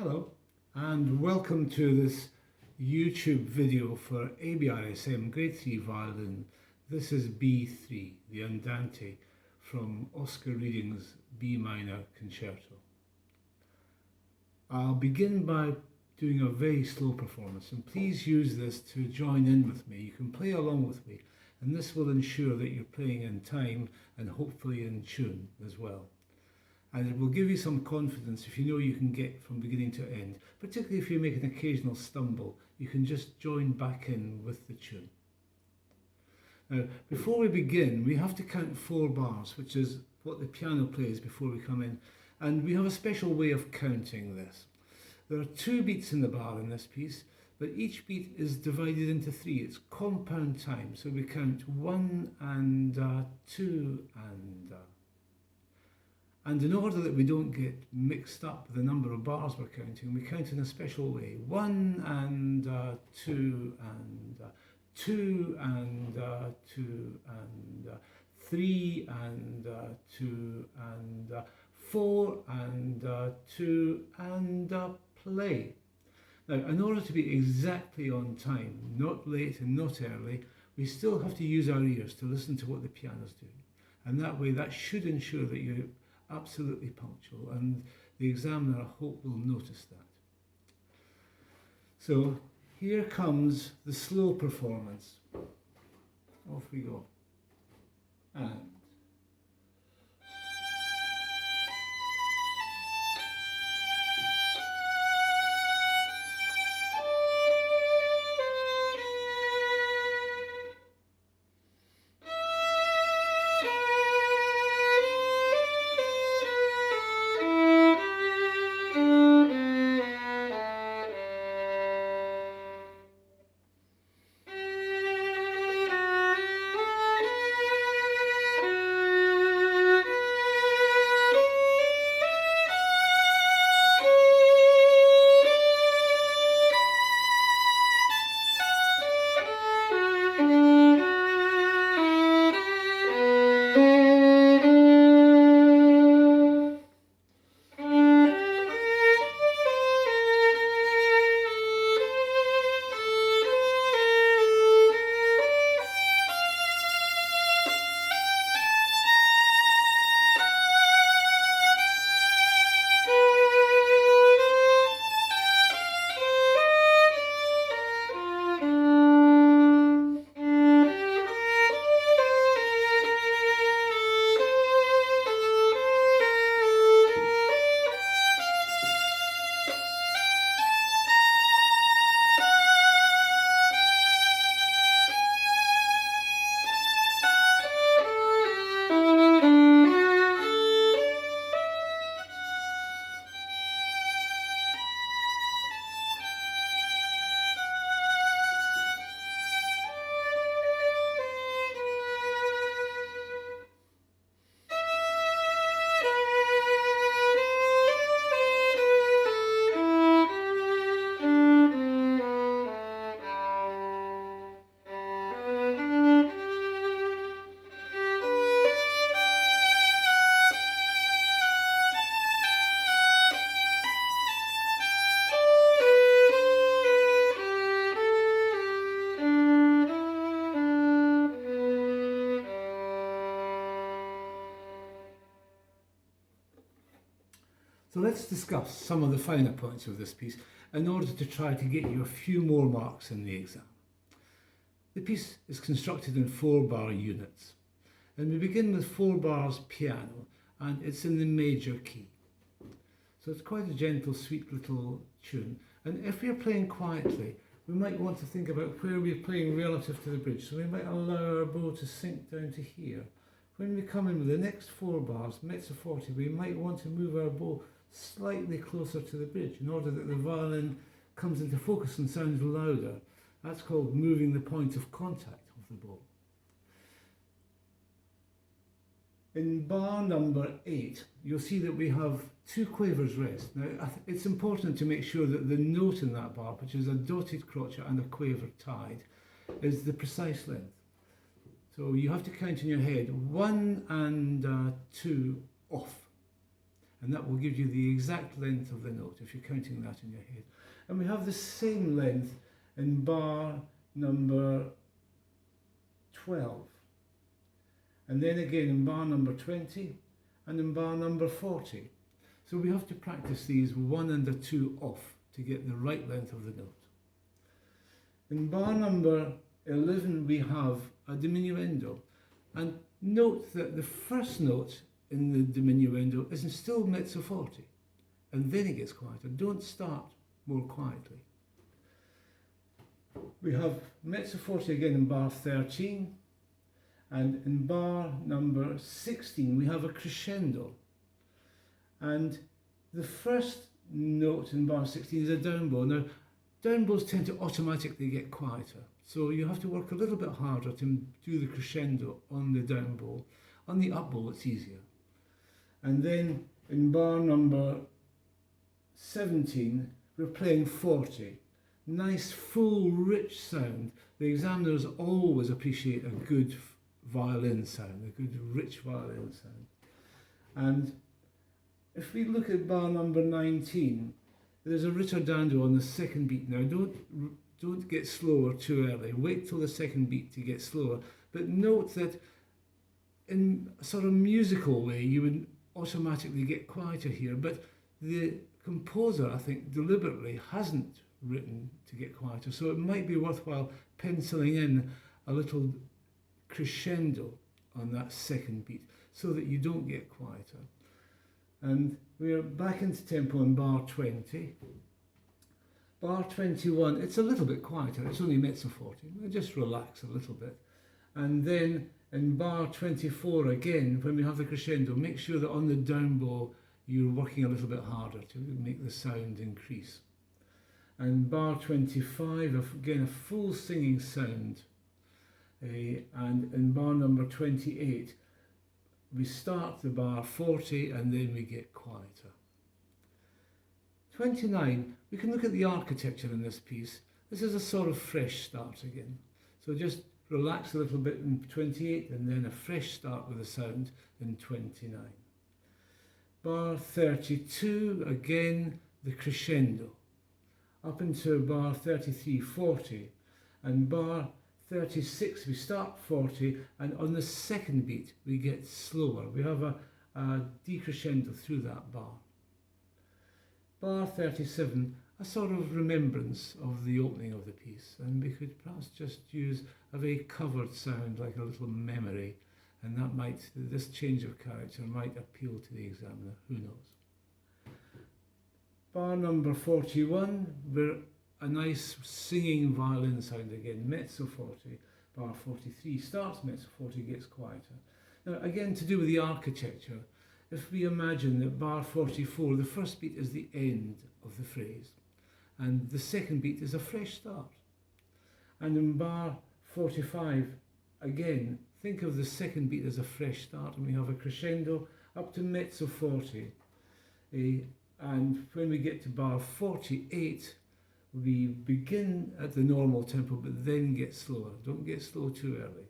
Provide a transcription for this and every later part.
Hello and welcome to this YouTube video for Abrsm Grade 3 Violin. This is B3, the Andante from Oscar Reading's B minor concerto. I'll begin by doing a very slow performance, and please use this to join in with me. You can play along with me, and this will ensure that you're playing in time and hopefully in tune as well. And it will give you some confidence if you know you can get from beginning to end. Particularly if you make an occasional stumble, you can just join back in with the tune. Now, before we begin, we have to count 4 bars, which is what the piano plays before we come in. And we have a special way of counting this. There are 2 beats in the bar in this piece, but each beat is divided into 3. It's compound time, so we count 1 and 2 and in order that we don't get mixed up with the number of bars we're counting, we count in a special way. 1 and 2 and 2 and 2 and 3 and 2 and 4 and 2 and play. Now, in order to be exactly on time, not late and not early, we still have to use our ears to listen to what the piano's doing. And that way, that should ensure that you're absolutely punctual, and the examiner, I hope, will notice that. So here comes the slow performance. Off we go. And so let's discuss some of the finer points of this piece in order to try to get you a few more marks in the exam. The piece is constructed in 4-bar units, and we begin with 4 bars piano, and it's in the major key. So it's quite a gentle, sweet little tune. And if we're playing quietly, we might want to think about where we're playing relative to the bridge. So we might allow our bow to sink down to here. When we come in with the next 4 bars, mezzo forte, we might want to move our bow slightly closer to the bridge in order that the violin comes into focus and sounds louder. That's called moving the point of contact of the bow. In bar number 8, you'll see that we have 2 quavers rest. Now, it's important to make sure that the note in that bar, which is a dotted crotchet and a quaver tied, is the precise length. So you have to count in your head 1 and 2 off. and that will give you the exact length of the note if you're counting that in your head. And we have the same length in bar number 12, and then again in bar number 20 and in bar number 40. So we have to practice these 1 and a 2 off to get the right length of the note. In bar number 11 we have a diminuendo, and note that the first note in the diminuendo is still mezzo forte, and then it gets quieter. Don't start more quietly. We have mezzo forte again in bar 13, and in bar number 16 we have a crescendo, and the first note in bar 16 is a down bow. Now, down bows tend to automatically get quieter, so you have to work a little bit harder to do the crescendo on the down bow. On the up bow it's easier. And then in bar number 17 we're playing 40. Nice full rich sound. The examiners always appreciate a good violin sound, a good rich violin sound. And if we look at bar number 19, there's a ritardando on the second beat. Now don't get slower too early. Wait till the second beat to get slower. But note that in a sort of musical way you would automatically get quieter here, but the composer, I think, deliberately hasn't written to get quieter, so it might be worthwhile penciling in a little crescendo on that second beat so that you don't get quieter. And we're back into tempo in bar 20. Bar 21, it's a little bit quieter, it's only mezzo forte, just relax a little bit. And then in bar 24 again, when we have the crescendo, make sure that on the down bow you're working a little bit harder to make the sound increase. And bar 25, again a full singing sound. And in bar number 28, we start the bar 40 and then we get quieter. 29, we can look at the architecture in this piece. This is a sort of fresh start again. So just relax a little bit in 28 and then a fresh start with the sound in 29. Bar 32, again the crescendo, up into bar 33, 40, and bar 36 we start 40, and on the second beat we get slower. We have a decrescendo through that bar. Bar 37, a sort of remembrance of the opening of the piece, and we could perhaps just use a very covered sound like a little memory, and that might, this change of character might appeal to the examiner, who knows. Bar number 41, we're a nice singing violin sound again, mezzo forte. Bar 43 starts mezzo forte, gets quieter. Now again, to do with the architecture, if we imagine that bar 44, the first beat is the end of the phrase, and the second beat is a fresh start. And in bar 45, again, think of the second beat as a fresh start, and we have a crescendo up to mezzo forte. And when we get to bar 48, we begin at the normal tempo, but then get slower. Don't get slow too early.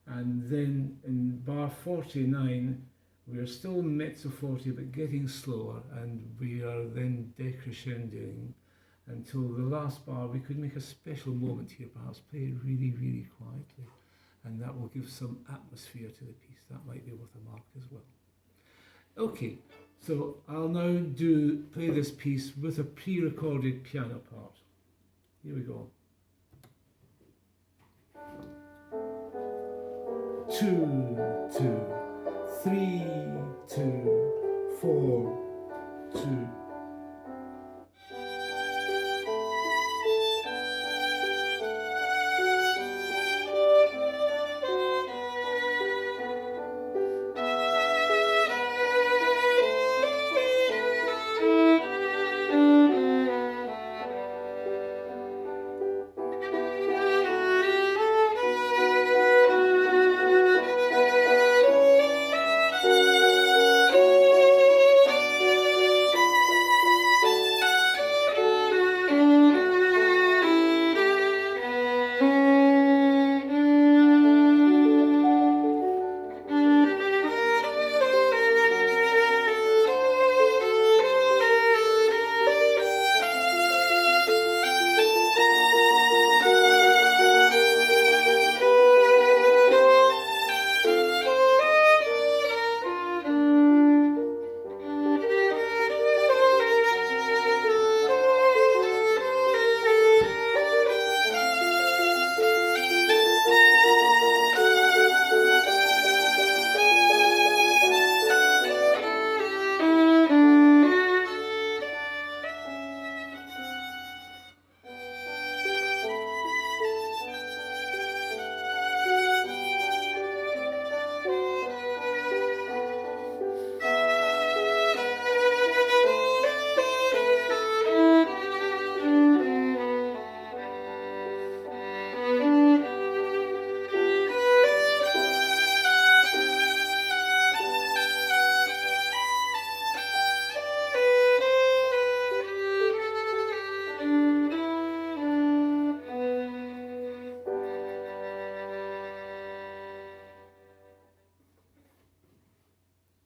And then in bar 49, we are still mezzo forte, but getting slower, and we are then decrescendoing until the last bar. We could make a special moment here, perhaps play it really, really quietly, and that will give some atmosphere to the piece. That might be worth a mark as well. Okay, so I'll now play this piece with a pre-recorded piano part. Here we go. 2, 2, 3, 2, 4, 2.